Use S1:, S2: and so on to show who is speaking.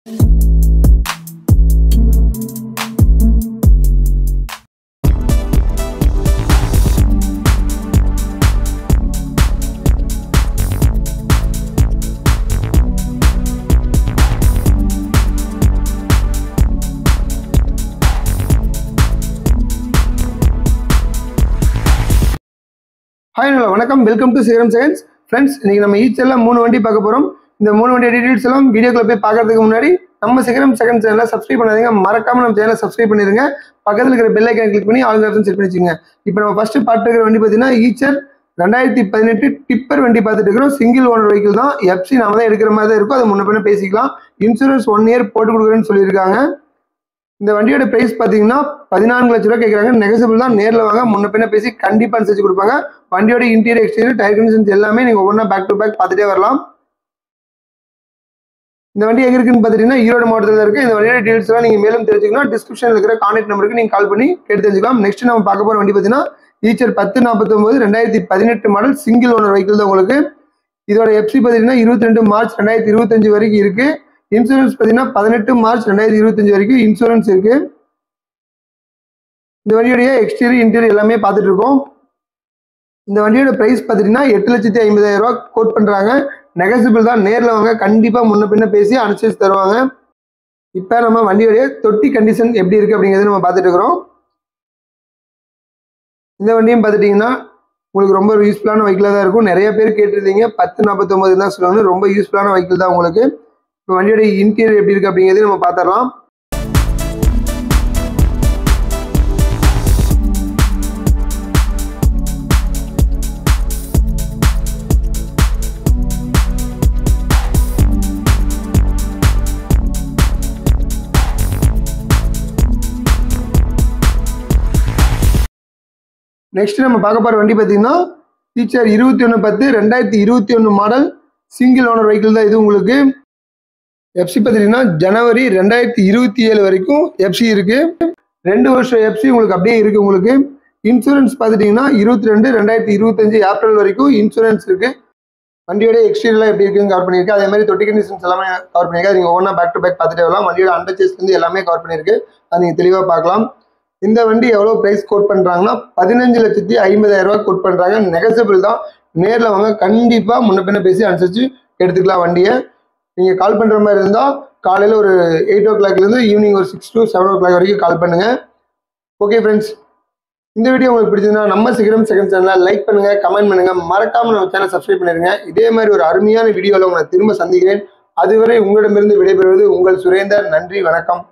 S1: Hi, welcome to Serum Science. Friends, இன்னைக்கு நம்ம ஈச்சல்ல 3 வண்டி பார்க்க போறோம். இந்த 3 வண்டி டீடைல்ஸ் எல்லாம் வீடியோக்குள்ள போய் பார்க்கிறதுக்கு முன்னாடி நம்ம Serum Science சேனலை சப்ஸ்கிரைப் பண்ணாதீங்க. மறக்காம நம்ம சேனலை சப்ஸ்கிரைப் பண்ணிருங்க. பக்கத்துல இருக்கிற பெல் ஐகானை கிளிக் பண்ணி ஆல் ஆப்ஷன் செட் பண்ணி வச்சுங்க. இப்போ நம்ம ஃபர்ஸ்ட் பார்த்துக்கிற வண்டி பார்த்தீங்கன்னா ஈச்சர் 2018 டிப்பர் வண்டி பார்த்துட்டு இருக்கிறோம். சிங்கிள் ஓனர் வெஹிக்கிள் தான். எஃப்சி நாம தான் எடுக்கிற மாதிரி தான் இருக்கும். அது முன்ன பின்ன பேசிக்கலாம். இன்சூரன்ஸ் 1 இயர் போட்டு கொடுக்குறேன்னு சொல்லியிருக்காங்க. இந்த வண்டியோட பிரைஸ் பார்த்தீங்கன்னா 14 லட்சம் ரூபாய் கேட்குறாங்க. நெகசிபிள் தான். நேரில் வாங்க, முன்ன பின்ன பேசி கண்டிப்பாக அனுசரிச்சு கொடுப்பாங்க. வண்டியோட இன்டீரியர் எக்ஸ்டீரியர் டயர் கண்டிஷன்ஸ் எல்லாமே நீங்கள் ஒவ்வொன்றா பேக் டு பேக் பார்த்துட்டே வரலாம். இந்த வண்டி எங்கே இருக்குன்னு பார்த்துட்டீங்கன்னா ஈரோடு மாவட்டத்தில் இருக்குது. இந்த வண்டியோட டீடைல்ஸ் எல்லாம் நீங்கள் மேலும் தெரிஞ்சுக்கணும். டிஸ்கிரிப்ஷனில் இருக்கிற கான்டாக்ட் நம்பருக்கு நீங்கள் கால் பண்ணி கேட்டு தெரிஞ்சுக்கலாம். நெக்ஸ்ட் நம்ம பார்க்க போகிற வண்டி பார்த்தீங்கன்னா Eicher 1049 2018 model single owner vehicle தான் உங்களுக்கு. இதோட எஃப்சி பார்த்தீங்கன்னா 22 மார்ச் 2025 வரைக்கும் இருக்குது. இன்சூரன்ஸ் பார்த்தீங்கன்னா 18 மார்ச் 2025 வரைக்கும் இன்சூரன்ஸ் இருக்கு. இந்த வண்டியோடைய எக்ஸ்டீரியர் இன்டீரியர் எல்லாமே பார்த்துட்டு இருக்கோம். இந்த வண்டியோட பிரைஸ் பார்த்தீங்கன்னா 8,50,000 ரூபா கோட் பண்றாங்க. நெகசிபிள் தான். நேரில் வாங்க, கண்டிப்பா முன்ன பின்ன பேசி அனுசரிச்சு தருவாங்க. இப்போ நம்ம வண்டியோடைய தொட்டி கண்டிஷன் எப்படி இருக்கு அப்படிங்கிறத நம்ம பார்த்துட்டு இருக்கிறோம். இந்த வண்டியும் பார்த்துட்டீங்கன்னா உங்களுக்கு ரொம்ப யூஸ்ஃபுல்லான வெஹிக்கிளாக தான் இருக்கும். நிறைய பேர் கேட்டிருந்தீங்க 1049 தான் சொல்லுவாங்க. ரொம்ப யூஸ்ஃபுல்லான வெஹிக்கிள் தான் உங்களுக்கு. இப்போ வண்டியோட இன்டீரியர் எப்படி இருக்கு அப்படிங்கிறத நம்ம பார்த்துடலாம். நெக்ஸ்ட் நம்ம பார்க்க போற வண்டி பார்த்தீங்கன்னா Eicher 2110 2021 model single owner vehicle தான் இது உங்களுக்கு. எஃப்சி பார்த்தீங்கன்னா ஜனவரி 2027 வரைக்கும் எஃப்சி இருக்கு. 2 வருஷம் எஃப்சி உங்களுக்கு அப்படியே இருக்கு உங்களுக்கு. இன்சூரன்ஸ் பார்த்துட்டீங்கன்னா 22/2025 ஏப்ரல் வரைக்கும் இன்சூரன்ஸ் இருக்கு. வண்டியோட எக்ஸ்டீரியர்லாம் எப்படி இருக்குன்னு கவர் பண்ணியிருக்கு. அதே மாதிரி தொட்டி கண்டிஷன்ஸ் எல்லாமே கவர் பண்ணியிருக்கு. நீங்கள் ஒவ்வொன்றா பேக் டு பேக் பார்த்துட்டே வரலாம். வண்டியோட அண்டர்சேஸ்லேருந்து எல்லாமே கவர் பண்ணியிருக்கு. அது நீங்கள் தெளிவாக பார்க்கலாம். இந்த வண்டி எவ்வளோ ப்ரைஸ் கோட் பண்ணுறாங்கன்னா 15,50,000 ரூபா கோட் பண்ணுறாங்க. நெகசிபிள் தான். நேரில் வாங்க, கண்டிப்பாக முன்ன பின்ன பேசி அனுசரிச்சு எடுத்துக்கலாம் வண்டியை. நீங்கள் கால் பண்ணுற மாதிரி இருந்தால் காலையில் ஒரு 8 o'clockலேருந்து ஈவினிங் ஒரு 6 to 7 o'clock வரைக்கும் கால் பண்ணுங்கள். ஓகே ஃப்ரெண்ட்ஸ், இந்த வீடியோ உங்களுக்கு பிடிச்சதுன்னா நம்ம Serum Science சேனலை லைக் பண்ணுங்கள், கமெண்ட் பண்ணுங்கள், மறக்காமல் நம்ம சேனல் சப்ஸ்கிரைப் பண்ணிடுங்க. இதே மாதிரி ஒரு அருமையான வீடியோவில் உங்களை திரும்ப சந்திக்கிறேன். அதுவரை உங்களிடமிருந்து விடைபெறுவது உங்கள் சுரேந்தர். நன்றி, வணக்கம்.